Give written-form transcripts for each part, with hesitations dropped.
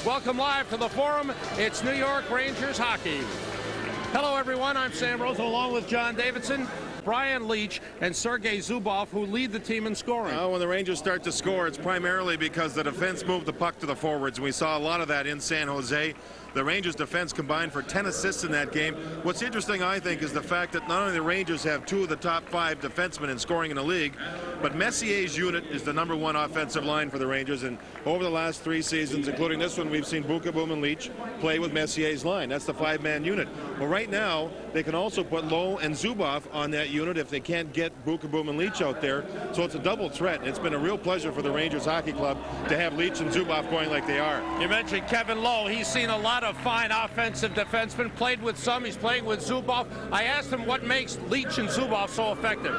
Welcome live to the Forum. It's New York Rangers hockey. Hello, everyone. I'm Sam Rosen, along with John Davidson, Brian Leetch, and Sergei Zubov, who lead the team in scoring. When the Rangers start to score, it's primarily because the defense moved the puck to the forwards, and we saw a lot of that in San Jose. The Rangers defense combined for 10 assists in that game. What's interesting, I think, is the fact that not only the Rangers have two of the top 5 defensemen in scoring in the league, but Messier's unit is the #1 offensive line for the Rangers. And over the last 3 seasons, including this one, we've seen Boom and Leetch play with Messier's line. That's the 5-man unit. Well, right now, they can also put Lowe and Zubov on that unit if they can't get Boom and Leetch out there. So it's a double threat. It's been a real pleasure for the Rangers Hockey Club to have Leetch and Zubov going like they are. You mentioned Kevin Lowe. He's seen a lot of fine offensive defensemen, played with some. He's playing with Zubov. I asked him what makes Leetch and Zubov so effective.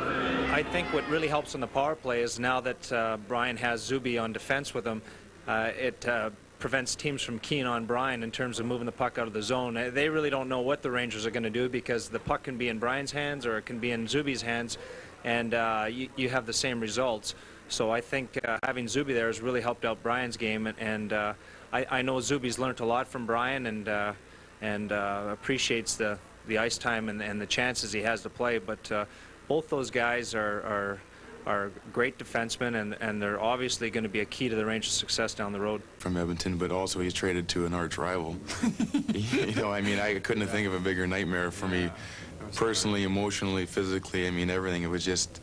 I think what really helps on the power play is now that Brian has Zuby on defense with him, it prevents teams from keying on Brian in terms of moving the puck out of the zone. They really don't know what the Rangers are going to do because the puck can be in Brian's hands or it can be in Zuby's hands, and you have the same results. So I think having Zuby there has really helped out Brian's game, and I know Zuby's learned a lot from Brian and appreciates the ice time and the chances he has to play. But both those guys are great defensemen, and they're obviously going to be a key to the Rangers' success down the road. From Edmonton, but also he's traded to an arch rival. You know, I mean, I couldn't think of a bigger nightmare for me, personally, emotionally, physically. I mean, everything. It was just,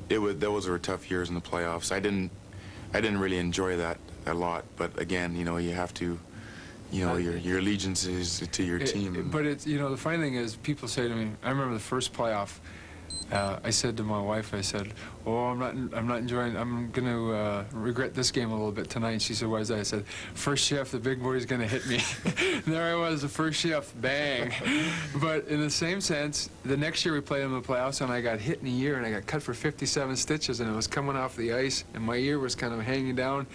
those were tough years in the playoffs. I didn't really enjoy that a lot, but again, you know, you have to, you know, your allegiance is to your team. But it's, you know, the funny thing is, people say to me, I remember the first playoff, I said to my wife, I said, "Oh, I'm not enjoying. I'm going to regret this game a little bit tonight." And she said, "Why is that?" I said, "First shift, the big boy's going to hit me." There I was, the first shift, bang. But in the same sense, the next year we played in the playoffs, and I got hit in a year, and I got cut for 57 stitches, and it was coming off the ice, and my ear was kind of hanging down,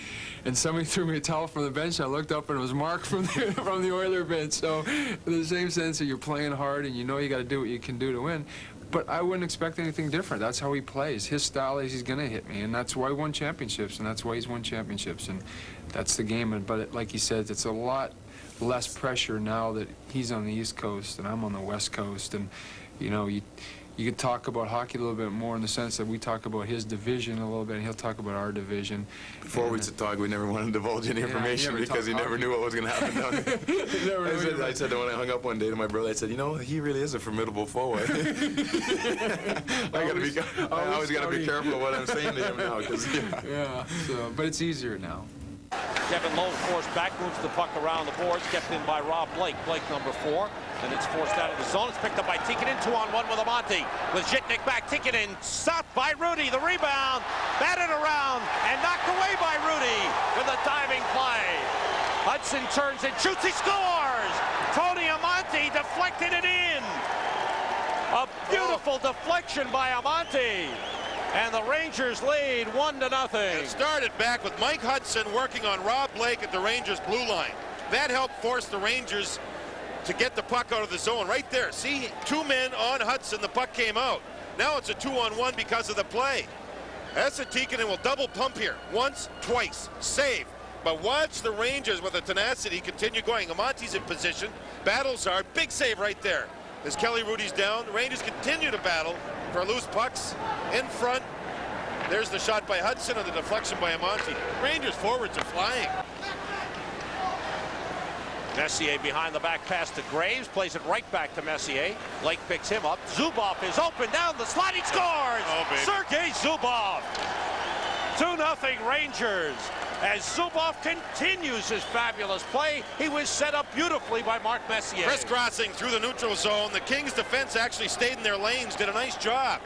and somebody threw me a towel from the bench. I looked up, and it was Mark from the Oiler bench. So in the same sense that you're playing hard, and you know you got to do what you can do to win. But I wouldn't expect anything different. That's how he plays. His style is he's going to hit me, and that's why he won championships, and that's why he's won championships, and that's the game. But like he said, it's a lot less pressure now that he's on the East Coast and I'm on the West Coast, and you know, you could talk about hockey a little bit more in the sense that we talk about his division a little bit, and he'll talk about our division. Before we talk, we never wanted to divulge any information because he never knew what was going to happen down there. I said when I hung up one day to my brother, I said, "You know, he really is a formidable foe." I always got to be careful what I'm saying to him now, because So, but it's easier now. Kevin Lowe forced back, moves the puck around the boards, kept in by Rob Blake. Blake, number 4. And it's forced out of the zone. It's picked up by Tikkanen. 2-on-1 with Amonte. With Zhitnik back. Tikkanen stopped by Rudy. The rebound. Batted around and knocked away by Rudy with a diving play. Hudson turns and shoots. He scores! Tony Amonte deflected it in. A beautiful deflection by Amonte. And the Rangers lead 1-0. It started back with Mike Hudson working on Rob Blake at the Rangers blue line. That helped force the Rangers to get the puck out of the zone right there. See, 2 men on Hudson, the puck came out. Now it's a 2-on-1 because of the play. Tikkanen will double pump here. Once, twice, save. But watch the Rangers with a tenacity continue going. Amonte's in position, battles hard, big save right there. As Kelly Rudy's down, the Rangers continue to battle for loose pucks in front. There's the shot by Hudson and the deflection by Amonte. Rangers forwards are flying. Messier behind the back pass to Graves, plays it right back to Messier. Blake picks him up. Zubov is open down the slot. He scores! Sergei Zubov! 2-0 Rangers. As Zubov continues his fabulous play, he was set up beautifully by Mark Messier. Crisscrossing through the neutral zone. The Kings defense actually stayed in their lanes, did a nice job.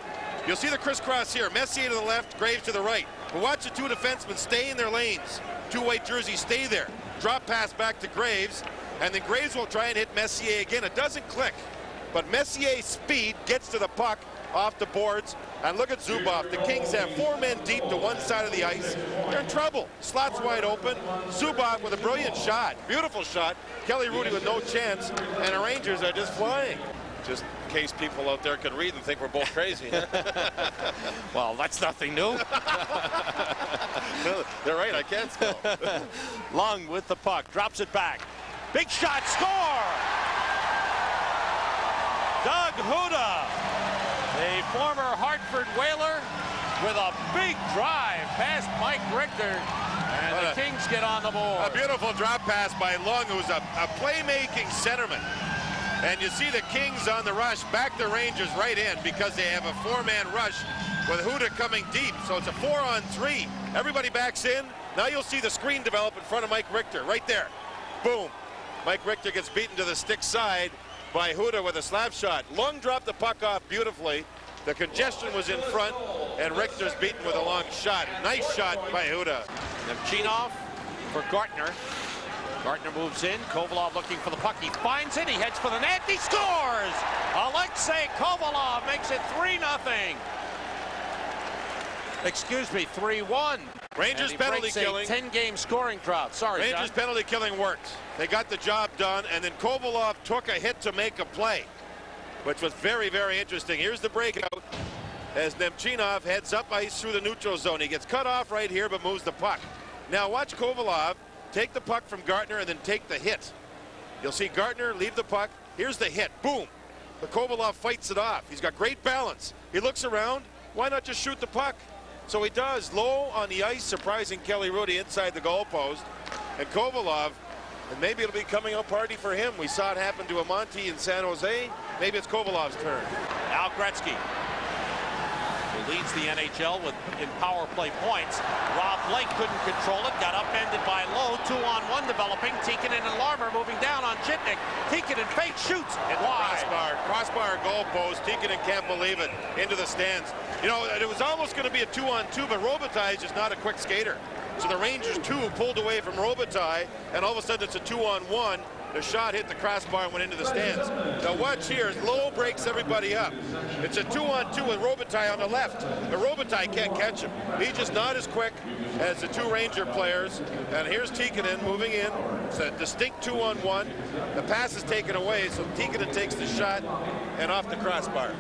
You'll see the crisscross here. Messier to the left, Graves to the right. But watch the 2 defensemen stay in their lanes. 2 white jerseys stay there. Drop pass back to Graves, and then Graves will try and hit Messier again. It doesn't click, but Messier's speed gets to the puck off the boards. And look at Zubov. The Kings have 4 men deep to one side of the ice. They're in trouble. Slot's wide open. Zubov with a brilliant shot. Beautiful shot. Kelly Rudy with no chance, and the Rangers are just flying. Just in case people out there can read and think we're both crazy. Well, that's nothing new. They're right, I can't spell. Lung with the puck, drops it back. Big shot, score! Doug Huda, the former Hartford Whaler, with a big drive past Mike Richter. And the Kings get on the board. A beautiful drop pass by Lung, who's a playmaking centerman. And you see the Kings on the rush, back the Rangers right in because they have a 4-man rush with Huda coming deep. So it's a 4-on-3. Everybody backs in. Now you'll see the screen develop in front of Mike Richter right there. Boom. Mike Richter gets beaten to the stick side by Huda with a slap shot. Lung dropped the puck off beautifully. The congestion was in front, and Richter's beaten with a long shot. Nice shot by Huda. Nemchinov for Gartner. Gartner moves in. Kovalov looking for the puck. He finds it. He heads for the net. He scores! Alexei Kovalov makes it 3-0. Excuse me, 3-1. Rangers penalty killing. 10-game scoring drought. Sorry, Rangers John. penalty killing worked. They got the job done, and then Kovalov took a hit to make a play, which was very, very interesting. Here's the breakout as Nemchinov heads up ice through the neutral zone. He gets cut off right here, but moves the puck. Now watch Kovalov take the puck from Gartner and then take the hit. You'll see Gartner leave the puck. Here's the hit. Boom. The Kovalov fights it off. He's got great balance. He looks around. Why not just shoot the puck? So he does. Low on the ice, surprising Kelly Rudy inside the goalpost. And Kovalov, and maybe it'll be coming out party for him. We saw it happen to Amonte in San Jose. Maybe it's Kovalov's turn. Now Gretzky, who leads the NHL in power play points. Rob Blake couldn't control it, got upended by Lowe. 2-on-1 developing. Tikkanen and Larmer moving down on Jitnik. Tikkanen fake shoots and wide. Crossbar goalpost. Tikkanen can't believe it. Into the stands. You know, it was almost going to be a 2-on-2, but Robitaille is just not a quick skater. So the Rangers, too, pulled away from Robitaille, and all of a sudden it's a 2-on-1. The shot hit the crossbar and went into the stands. Now watch here, Lowe breaks everybody up. It's a 2-on-2 with Robitaille on the left. But Robitaille can't catch him. He's just not as quick as the two Ranger players. And here's Tikkanen moving in. It's a distinct 2-on-1. The pass is taken away, so Tikkanen takes the shot and off the crossbar.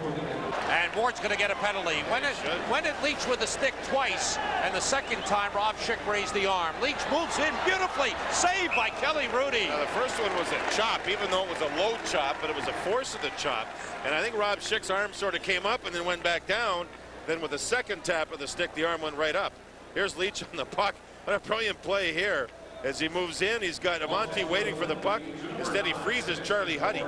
And Ward's going to get a penalty. When it Leach with the stick twice, and the second time Rob Schick raised the arm. Leach moves in beautifully. Saved by Kelly Rudy. Now the first one was a chop, even though it was a low chop, but it was a force of the chop. And I think Rob Schick's arm sort of came up and then went back down. Then with the second tap of the stick, the arm went right up. Here's Leach on the puck. What a brilliant play here. As he moves in, he's got Amonte waiting for the puck. Instead, he freezes Charlie Huddy.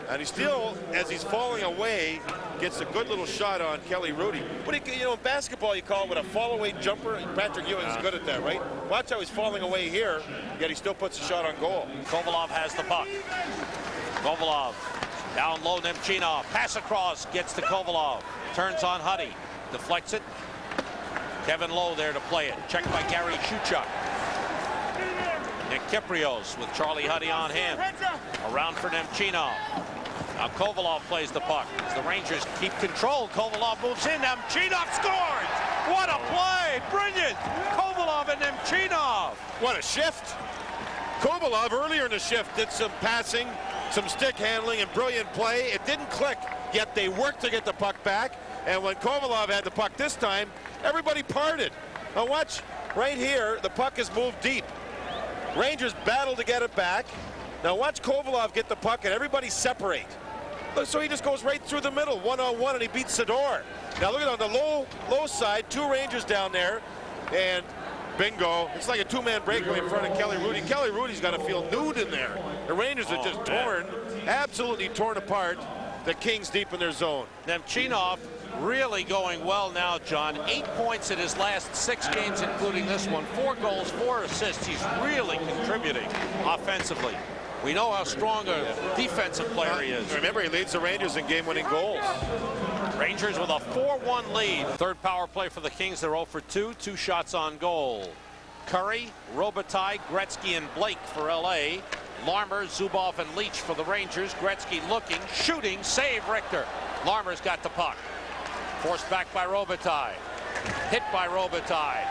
And he still, as he's falling away, gets a good little shot on Kelly Rudy. But you know, in basketball, you call it a fall-away jumper. Patrick Ewing is good at that, right? Watch how he's falling away here, yet he still puts a shot on goal. Kovalov has the puck. Kovalov down low. Nemchinov pass across, gets to Kovalov. Turns on Huddy, deflects it. Kevin Lowe there to play it. Checked by Gary Shuchuk. Nick Kiprios with Charlie Huddy on him. Around for Nemchinov. Now Kovalov plays the puck. As the Rangers keep control, Kovalov moves in. Nemchinov scores! What a play! Brilliant! Kovalov and Nemchinov. What a shift. Kovalov earlier in the shift did some passing, some stick handling, and brilliant play. It didn't click, yet they worked to get the puck back. And when Kovalov had the puck this time, everybody parted. Now watch right here, the puck is moved deep. Rangers battle to get it back. Now watch Kovalov get the puck and everybody separate. So he just goes right through the middle, one-on-one, and he beats Sador. Now look at on the low side, two Rangers down there, and bingo. It's like a two-man breakaway in front of Kelly Rudy. Kelly Rudy's got to feel nude in there. The Rangers are just torn, absolutely torn apart. The Kings deep in their zone. Nemchinov really going well now, John. 8 points in his last 6 games, including this one. 4 goals, 4 assists. He's really contributing offensively. We know how strong a defensive player he is. Remember, he leads the Rangers in game-winning goals. Rangers with a 4-1 lead. Third power play for the Kings. They're 0 for 2. 2 shots on goal. Curry, Robitaille, Gretzky, and Blake for L.A. Larmer, Zubov, and Leach for the Rangers. Gretzky looking, shooting, save Richter. Larmer's got the puck. Forced back by Robitaille. Hit by Robitaille.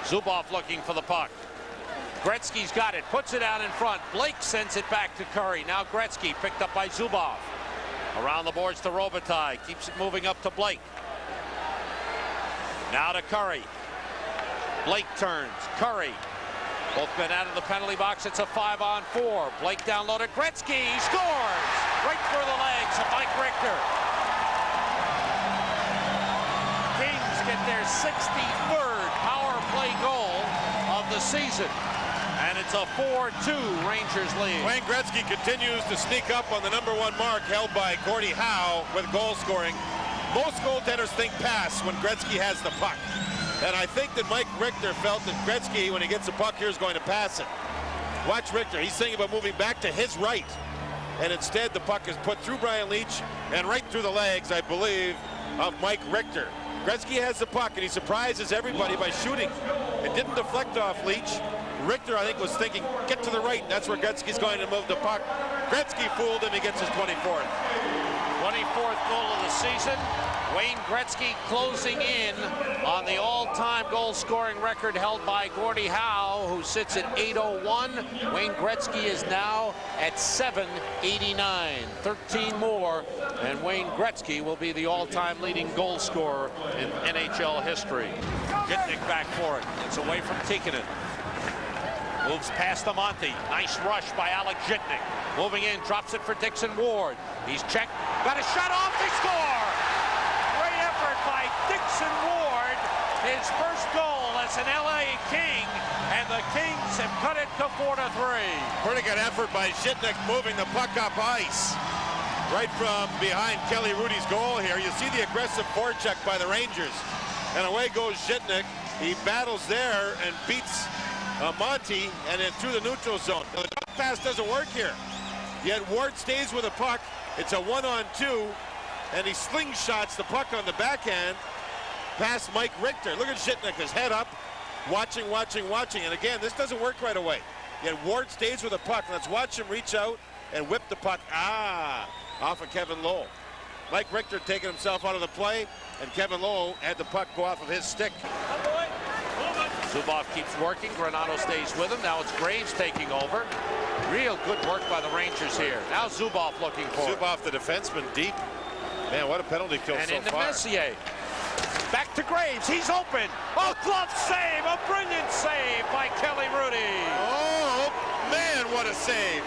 Zubov looking for the puck. Gretzky's got it, puts it out in front. Blake sends it back to Curry. Now Gretzky picked up by Zubov. Around the boards to Robitaille. Keeps it moving up to Blake. Now to Curry. Blake turns. Curry. Both men out of the penalty box. It's a 5-on-4. Blake down low to Gretzky. He scores! Right through the legs of Mike Richter. Kings get their 63rd power play goal of the season. And it's a 4-2 Rangers lead. Wayne Gretzky continues to sneak up on the #1 mark held by Gordie Howe with goal scoring. Most goaltenders think pass when Gretzky has the puck. And I think that Mike Richter felt that Gretzky, when he gets the puck here, is going to pass it. Watch Richter. He's thinking about moving back to his right. And instead, the puck is put through Brian Leetch and right through the legs, I believe, of Mike Richter. Gretzky has the puck, and he surprises everybody by shooting. It didn't deflect off Leetch. Richter, I think, was thinking, get to the right. That's where Gretzky's going to move the puck. Gretzky fooled him. He gets his 24th. 24th goal of the season. Wayne Gretzky closing in on the all-time goal-scoring record held by Gordie Howe, who sits at 801. Wayne Gretzky is now at 789. 13 more, and Wayne Gretzky will be the all-time leading goal scorer in NHL history. Jitnik back for it. It's away from Tikkanen. Moves past Amonte. Nice rush by Alec Jitnik. Moving in, drops it for Dixon Ward. He's checked. Got a shot off. They score! Great effort by Dixon Ward. His first goal as an LA King. And the Kings have cut it to 4-3. Pretty good effort by Jitnik moving the puck up ice. Right from behind Kelly Rudy's goal here. You see the aggressive forecheck by the Rangers. And away goes Jitnik. He battles there and beats Monty, and then through the neutral zone. Now, the drop pass doesn't work here. Yet Ward stays with the puck. It's a 1-on-2, and he slingshots the puck on the backhand past Mike Richter. Look at Jitnik, his head up, watching. And again, this doesn't work right away. Yet Ward stays with the puck. Let's watch him reach out and whip the puck. Off of Kevin Lowe. Mike Richter taking himself out of the play, and Kevin Lowe had the puck go off of his stick. Zubov keeps working. Granato stays with him. Now it's Graves taking over. Real good work by the Rangers here. Now Zubov looking for it. Zubov, the defenseman, deep. Man, what a penalty kill And so into far. Messier. Back to Graves. He's open. Oh, glove save. A brilliant save by Kelly Rudy. Oh, man, what a save.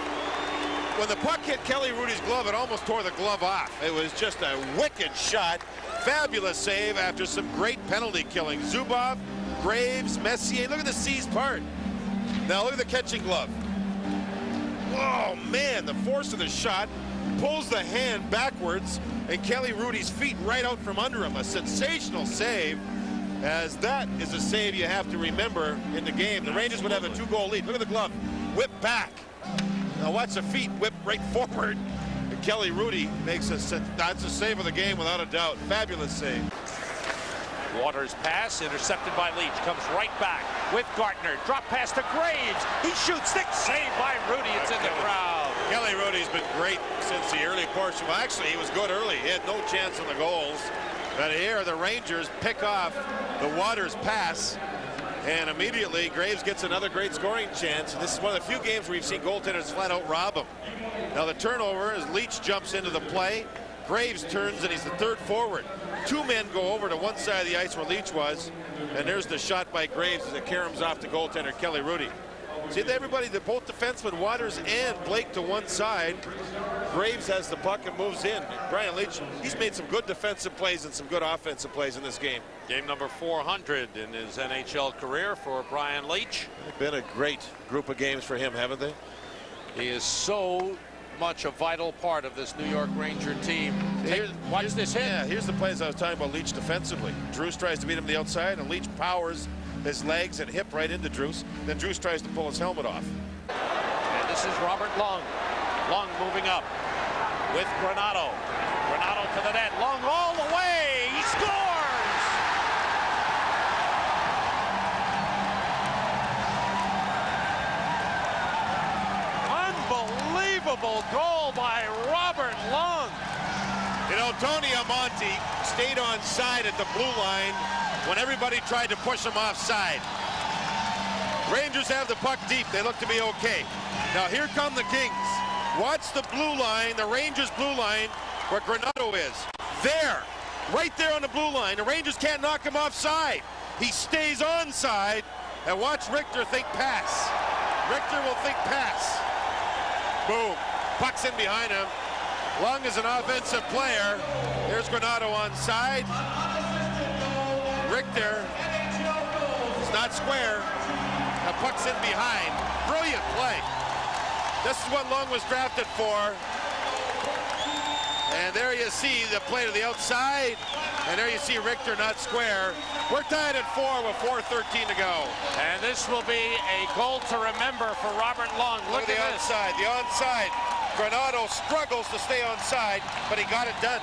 When the puck hit Kelly Rudy's glove, it almost tore the glove off. It was just a wicked shot. Fabulous save after some great penalty killing. Zubov, Graves, Messier. Look at the seized part. Now look at the catching glove. Oh, man, the force of the shot pulls the hand backwards, and Kelly Rudy's feet right out from under him. A sensational save, as that is a save you have to remember in the game. The Rangers would have a 2-goal lead. Look at the glove. Whip back. Now watch the feet whip right forward. And Kelly Rudy makes that's a save of the game without a doubt. Fabulous save. Waters pass, intercepted by Leetch. Comes right back with Gartner. Drop pass to Graves. He shoots. Stick save by Rudy. It's in the crowd. Kelly Rudy's been great since the early portion. Well, actually, he was good early. He had no chance on the goals. But here, the Rangers pick off the Waters pass. And immediately, Graves gets another great scoring chance. And this is one of the few games where we've seen goaltenders flat out rob him. Now the turnover as Leetch jumps into the play. Graves turns, and he's the third forward. 2 men go over to one side of the ice where Leetch was. And there's the shot by Graves as it caroms off the goaltender, Kelly Rudy. See, everybody, both defensemen, Waters and Blake to one side. Graves has the puck and moves in. Brian Leetch, he's made some good defensive plays and some good offensive plays in this game. Game number 400 in his NHL career for Brian Leetch. Been a great group of games for him, haven't they? He is so much a vital part of this New York Ranger team. Watch this hit. Yeah, here's the plays I was talking about Leetch defensively. Drews tries to beat him to the outside, and Leetch powers his legs and hip right into Drews. Then Drews tries to pull his helmet off. And this is Robert Lung. Lung moving up with Granato. Granato to the net. Lung all the way. He scores! Unbelievable goal by Robert Lung. You know, Tony Amonte stayed on side at the blue line when everybody tried to push him offside. Rangers have the puck deep. They look to be okay. Now here come the Kings. Watch the blue line, the Rangers blue line, where Granato is. There, right there on the blue line. The Rangers can't knock him offside. He stays onside, and watch Richter think pass. Richter will think pass. Boom. Puck's in behind him. Lung is an offensive player. Here's Granato onside. Richter is not square. The puck's in behind. Brilliant play. This is what Lung was drafted for. And there you see the play to the outside. And there you see Richter not square. We're tied at 4 with 4:13 to go. And this will be a goal to remember for Robert Lung. Look at at the this. onside. The onside. Granato struggles to stay onside, but he got it done.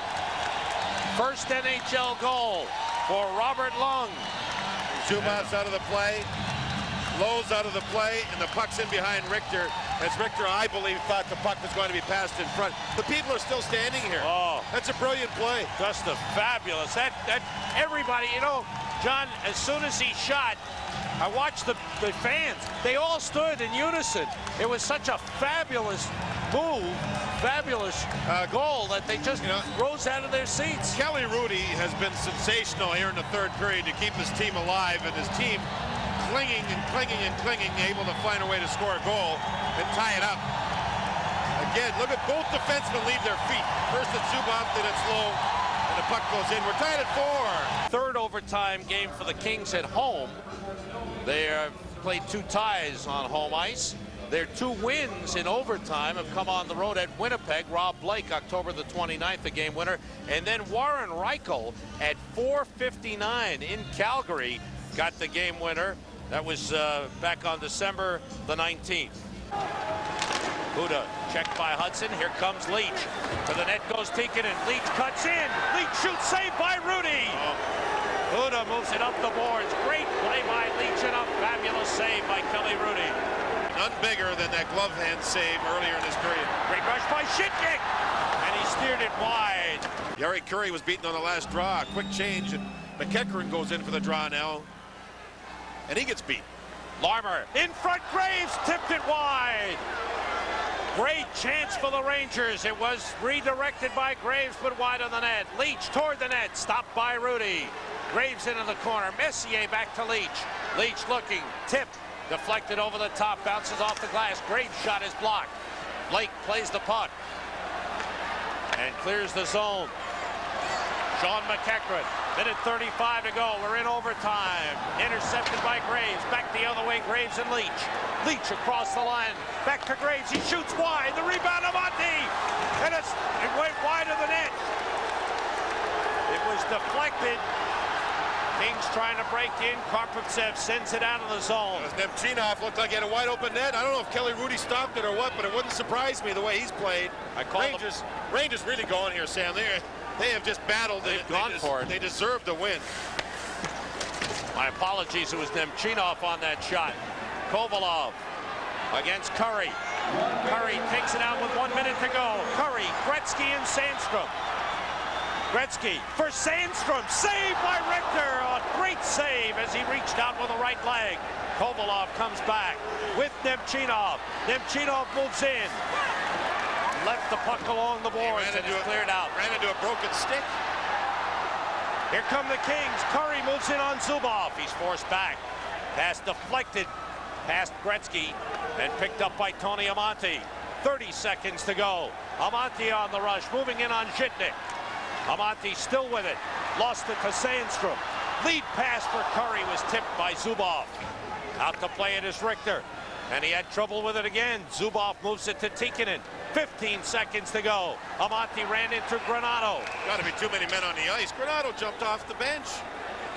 First NHL goal for Robert Lung. Zubov's out of the play. Lowe's out of the play, and the puck's in behind Richter. As Richter, I believe, thought the puck was going to be passed in front. The people are still standing here. Oh, that's a brilliant play. Just a fabulous. That everybody, you know, John, as soon as he shot, I watched the fans. They all stood in unison. It was such a fabulous move, fabulous goal that they just rose out of their seats. Kelly Rudy has been sensational here in the third period to keep his team alive, and his team clinging and clinging and clinging, able to find a way to score a goal and tie it up. Again, look at both defensemen leave their feet. First it's Zubov, then it's Lowe, and the puck goes in. We're tied at 4. Third overtime game for the Kings at home. They have played 2 ties on home ice. Their 2 wins in overtime have come on the road at Winnipeg. Rob Blake, October the 29th, the game winner. And then Warren Reichel at 4:59 in Calgary got the game winner. That was back on December the 19th. Huda checked by Hudson. Here comes Leach. To the net goes Tikkanen. Leach cuts in. Leach shoots, saved by Rudy. Huda moves it up the boards. Great play by Leach and a fabulous save by Kelly Rudy. None bigger than that glove hand save earlier in this period. Great rush by Shitnik. And he steered it wide. Yari Curry was beaten on the last draw. Quick change, and McEachran goes in for the draw now. And he gets beat. Larmer in front. Graves tipped it wide. Great chance for the Rangers. It was redirected by Graves, but wide on the net. Leach toward the net. Stopped by Rudy. Graves into the corner. Messier back to Leach. Leach looking. Tip. Deflected over the top. Bounces off the glass. Graves' shot is blocked. Blake plays the puck. And clears the zone. Sean McEachran. Minute 35 to go. We're in overtime. Intercepted by Graves. Back the other way. Graves and Leach. Leach across the line. Back to Graves. He shoots wide. The rebound of Monty. And it went wide of the net. It was deflected. Kings trying to break in. Karpovtsev sends it out of the zone. Nemchinov looked like he had a wide open net. I don't know if Kelly Rudy stopped it or what, but it wouldn't surprise me the way he's played. Rangers really going here, Sam. They have just battled. They've gone for it. They deserve to win. My apologies. It was Nemchinov on that shot. Kovalov against Curry. Curry takes it out with 1 minute to go. Curry, Gretzky, and Sandstrom. Gretzky for Sandstrom. Saved by Richter. A great save as he reached out with the right leg. Kovalov comes back with Nemchinov. Nemchinov moves in. Left the puck along the boards and it's cleared out. Ran into a broken stick. Here come the Kings. Curry moves in on Zubov. He's forced back. Pass deflected past Gretzky and picked up by Tony Amonte. 30 seconds to go. Amonte on the rush, moving in on Zhitnik. Amonte still with it. Lost it to Sandstrom. Lead pass for Curry was tipped by Zubov. Out to play it is Richter. And he had trouble with it again. Zubov moves it to Tikkanen. 15 seconds to go. Amonte ran into Granato. Got to be too many men on the ice. Granato jumped off the bench.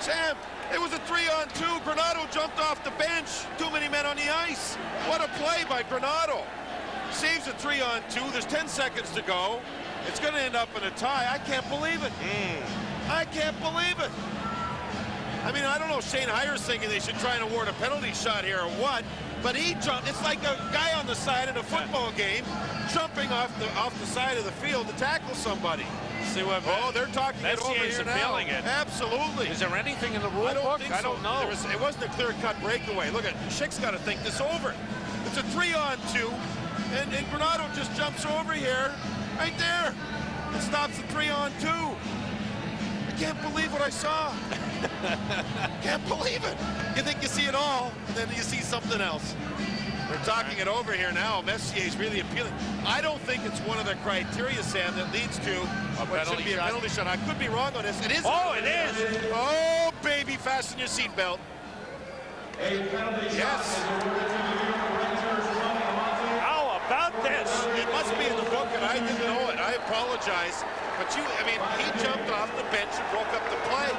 Sam, it was a 3-on-2. Granato jumped off the bench. Too many men on the ice. What a play by Granato. Saves a 3-on-2. There's 10 seconds to go. It's going to end up in a tie. I can't believe it. I can't believe it. I mean, I don't know if Shane Heyer's thinking they should try and award a penalty shot here or what, but he jumped. It's like a guy on the side in a football game jumping off the side of the field to tackle somebody. See what? Oh, they're talking it over here now. Absolutely. Is there anything in the rule book? I don't know. It wasn't a clear-cut breakaway. Look at Schick's got to think this over. It's a 3-on-2, and Granato just jumps over here, right there. It stops the 3-on-2. I can't believe what I saw. Can't believe it. You think you see it all, and then you see something else. They're talking it over here now. Messier's really appealing. I don't think it's one of the criteria, Sam, that leads to what should be a penalty shot. I could be wrong on this. It is. Oh, it is. Oh, baby, fasten your seatbelt. Yes. How about this? It must be in the book, and I didn't know it. I apologize. But he jumped off the bench and broke up the play.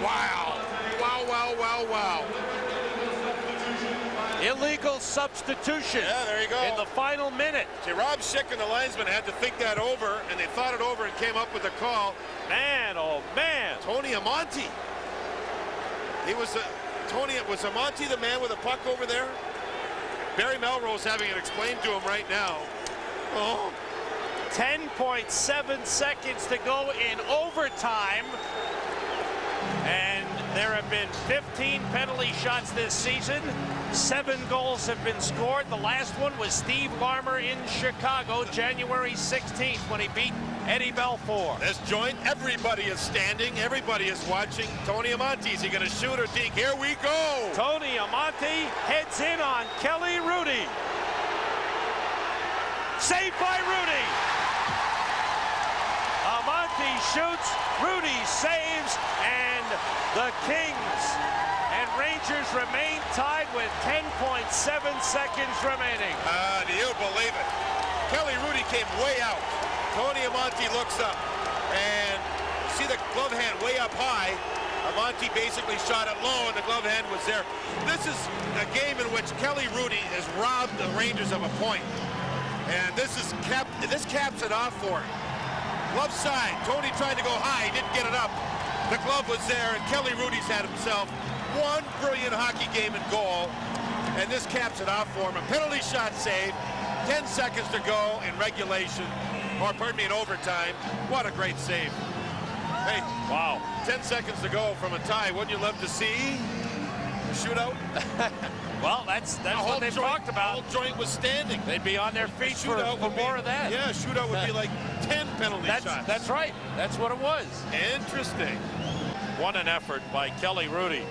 Wow. Wow, wow, wow, wow. Illegal substitution. Yeah, there you go. In the final minute. See, Rob Schick and the linesman had to think that over, and they thought it over and came up with a call. Man, oh man. Tony Amonte. Was Amonte the man with a puck over there? Barry Melrose having it explained to him right now. Oh. 10.7 seconds to go in overtime. And there have been 15 penalty shots this season. 7 goals have been scored. The last one was Steve Larmer in Chicago, January 16th, when he beat Eddie Belfour. This joint, everybody is standing. Everybody is watching. Tony Amonte, is he going to shoot or deke? Here we go. Tony Amonte heads in on Kelly Rudy. Saved by Rudy. Amonte shoots, Rudy saves, and the Kings and Rangers remain tied with 10.7 seconds remaining. Do you believe it? Kelly Rudy came way out. Tony Amonte looks up, and see the glove hand way up high. Amonte basically shot it low, and the glove hand was there. This is a game in which Kelly Rudy has robbed the Rangers of a point, and this caps it off for him. Glove side, Tony tried to go high, he didn't get it up. The glove was there, and Kelly Rudy's had himself one brilliant hockey game in goal, and this caps it off for him. A penalty shot save, 10 seconds to go in regulation, or pardon me, in overtime. What a great save. Hey, wow, 10 seconds to go from a tie. Wouldn't you love to see a shootout? Well, that's what they've talked about. The whole joint was standing. They'd be on their feet for more of that. Yeah, shootout would be like 10 penalty shots. That's right. That's what it was. Interesting. What an effort by Kelly Rudy.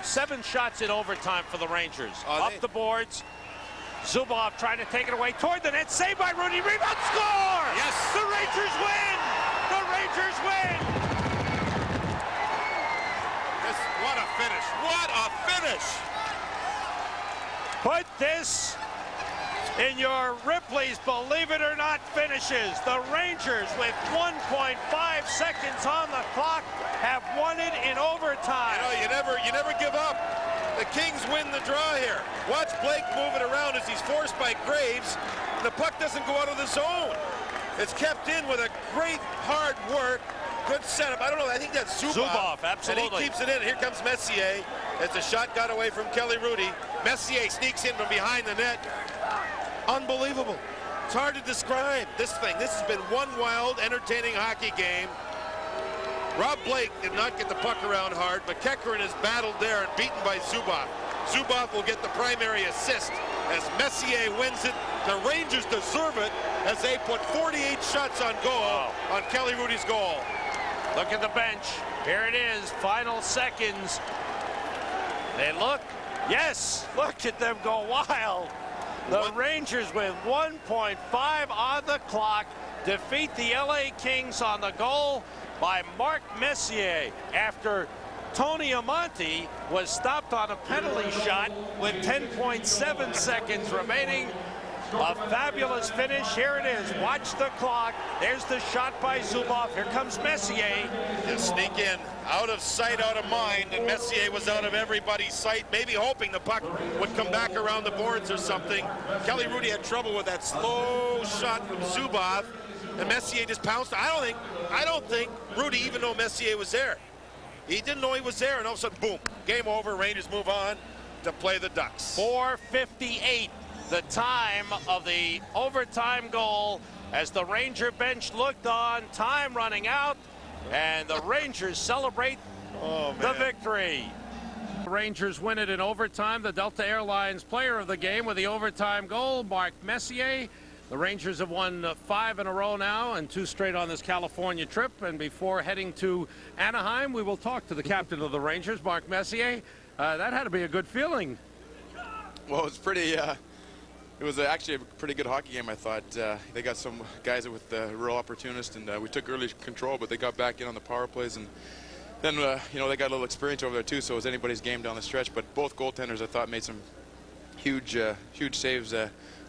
Seven shots in overtime for the Rangers. Up the boards. Zubov trying to take it away toward the net. Saved by Rudy. Rebound, score! Yes! The Rangers win! The Rangers win! What a finish. What a finish! Put this in your Ripley's Believe It or Not finishes. The Rangers, with 1.5 seconds on the clock, have won it in overtime. You know, you never give up. The Kings win the draw here. Watch Blake move it around as he's forced by Graves. The puck doesn't go out of the zone. It's kept in with a great hard work. Good setup. I don't know. I think that's Zubov, absolutely. And he keeps it in. Here comes Messier. As the shot got away from Kelly Rudy. Messier sneaks in from behind the net. Unbelievable. It's hard to describe this thing. This has been one wild, entertaining hockey game. Rob Blake did not get the puck around hard, but Kekkerin has battled there and beaten by Zubov. Zubov will get the primary assist as Messier wins it. The Rangers deserve it as they put 48 shots on goal on Kelly Rudy's goal. Look at the bench. Here it is, final seconds. They look. Yes, look at them go wild. The Rangers with 1.5 on the clock defeat the LA Kings on the goal by Mark Messier after Tony Amonte was stopped on a penalty shot with 10.7 seconds remaining. A fabulous finish. Here it is. Watch the clock. There's the shot by Zubov. Here comes Messier. Just sneak in. Out of sight, out of mind. And Messier was out of everybody's sight, maybe hoping the puck would come back around the boards or something. Kelly Rudy had trouble with that slow shot from Zubov. And Messier just pounced. I don't think Rudy even knew Messier was there. He didn't know he was there, and all of a sudden, boom, game over. Rangers move on to play the Ducks. 4:58, the time of the overtime goal as the Ranger bench looked on, time running out, and the Rangers celebrate the victory. Rangers win it in overtime. The Delta Airlines player of the game with the overtime goal, Mark Messier. The Rangers have won 5 in a row now and 2 straight on this California trip. And before heading to Anaheim, we will talk to the captain of the Rangers, Mark Messier. That had to be a good feeling. Well, it was pretty. It was actually a pretty good hockey game, I thought. They got some guys with real opportunists, and we took early control, but they got back in on the power plays, and then you know, they got a little experience over there too, so it was anybody's game down the stretch. But both goaltenders, I thought, made some huge saves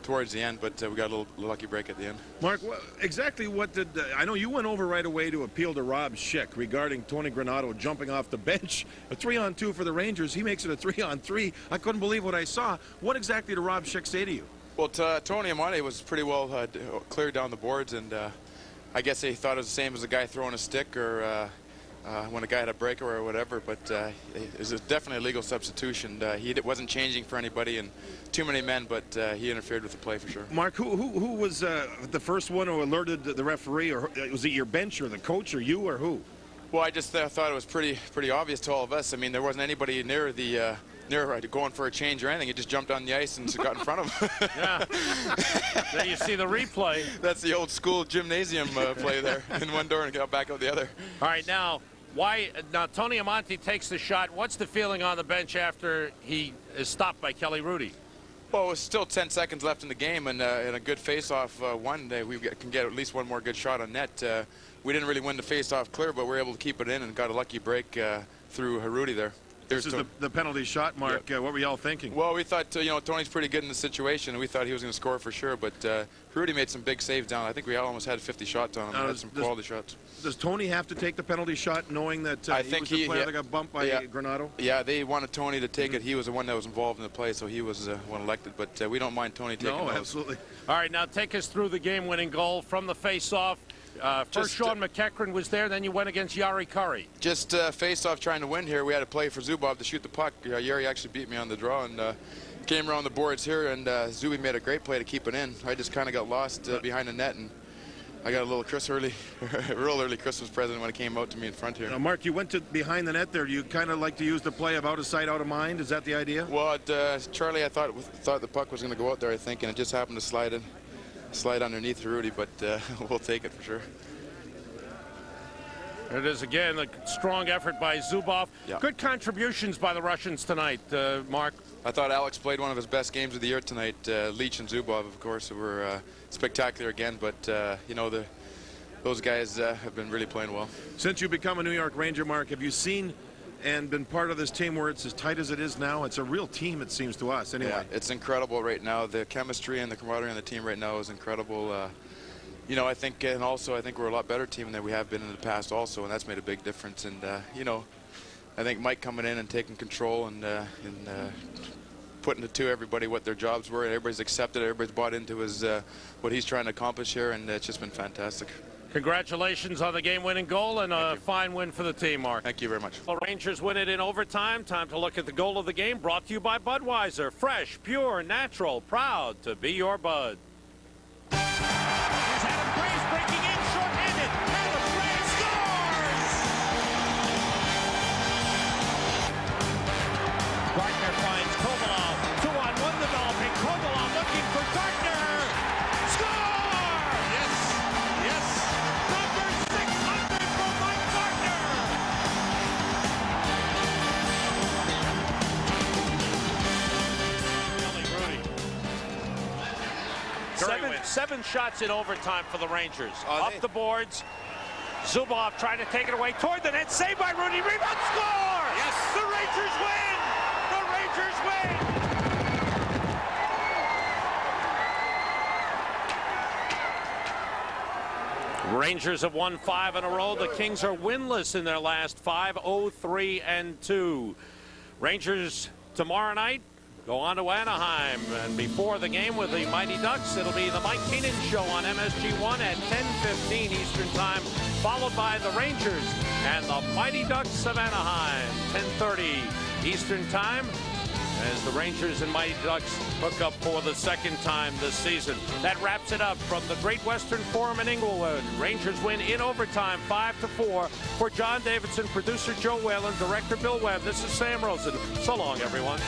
towards the end, but we got a little lucky break at the end. Mark, exactly what did I know you went over right away to appeal to Rob Schick regarding Tony Granato jumping off the bench. A 3-on-2 for the Rangers. He makes it a 3-on-3. I couldn't believe what I saw. What exactly did Rob Schick say to you? Well, Tony Amante was pretty well cleared down the boards, and I guess they thought it was the same as a guy throwing a stick or when a guy had a breakaway or whatever, but it was definitely a legal substitution. He wasn't changing for anybody and too many men, but he interfered with the play for sure. Mark, who was the first one who alerted the referee, or was it your bench or the coach or you or who? Well, I just thought it was pretty obvious to all of us. I mean, there wasn't anybody near the near going for a change or anything. He just jumped on the ice and got in front of him. Yeah. There you see the replay. That's the old school gymnasium play there. In one door and got back out the other. All right, now Tony Amante takes the shot. What's the feeling on the bench after he is stopped by Kelly Rudy? Well, it was still 10 seconds left in the game, and in a good face-off one, we can get at least one more good shot on net. We didn't really win the face-off clear, but we were able to keep it in and got a lucky break through Rudy there. This is the penalty shot, Mark. Yep. What were y'all thinking? Well, we thought, you know, Tony's pretty good in the situation, and we thought he was going to score for sure, but Rudy made some big saves down. I think we almost had 50 shots on him. Had some quality shots. Does Tony have to take the penalty shot knowing that I he think was the player that got bumped by Granato? Yeah, they wanted Tony to take it. He was the one that was involved in the play, so he was one elected, but we don't mind Tony taking it. No, absolutely. All right, now take us through the game-winning goal from the face-off. First, Sean McEachran was there, then you went against Jari Kurri. Just face-off trying to win here. We had to play for Zubov to shoot the puck. Jari actually beat me on the draw and came around the boards here, and Zuby made a great play to keep it in. I just kind of got lost behind the net, and I got a little real early Christmas present when it came out to me in front here. Now, Mark, you went to behind the net there. You kind of like to use the play of out of sight, out of mind. Is that the idea? Well, Charlie, I thought the puck was going to go out there, I think, and it just happened to slide underneath Rudy, but we'll take it for sure. It is again a strong effort by Zubov. Yeah. Good contributions by the Russians tonight, Mark. I thought Alex played one of his best games of the year tonight. Leach and Zubov, of course, were spectacular again, but you know, those guys have been really playing well. Since you become a New York Ranger, Mark, have you seen and been part of this team where it's as tight as it is now? It's a real team, it seems to us, anyway. Yeah, it's incredible right now. The chemistry and the camaraderie on the team right now is incredible. You know, I think we're a lot better team than we have been in the past also, and that's made a big difference. And, you know, I think Mike coming in and taking control and putting it to everybody what their jobs were. Everybody's accepted it. Everybody's bought into his what he's trying to accomplish here, and it's just been fantastic. Congratulations on the game-winning goal and a fine win for the team, Mark. Thank you very much. The Rangers win it in overtime. Time to look at the goal of the game, brought to you by Budweiser. Fresh, pure, natural, proud to be your Bud. Here's Adam Graves breaking in, short-handed. Adam Graves scores! Gardner finds Kovalov. 2-on-1 developing. Kovalov looking for Gardner. Score! Yes, yes. Number 600 for Mike Gardner. Seven shots in overtime for the Rangers. Up the boards. Zubov trying to take it away toward the net. Saved by Rudy. Rebound, score! Yes! The Rangers win! The Rangers win! Rangers have won 5 in a row. The Kings are winless in their last 5, 0-3-2. Rangers tomorrow night go on to Anaheim, and before the game with the Mighty Ducks, it'll be the Mike Keenan Show on MSG1 at 10:15 Eastern Time, followed by the Rangers and the Mighty Ducks of Anaheim, 10:30 Eastern Time. as the Rangers and Mighty Ducks hook up for the second time this season. That wraps it up from the Great Western Forum in Inglewood. Rangers win in overtime 5-4. For John Davidson, producer Joe Whalen, director Bill Webb, this is Sam Rosen. So long, everyone.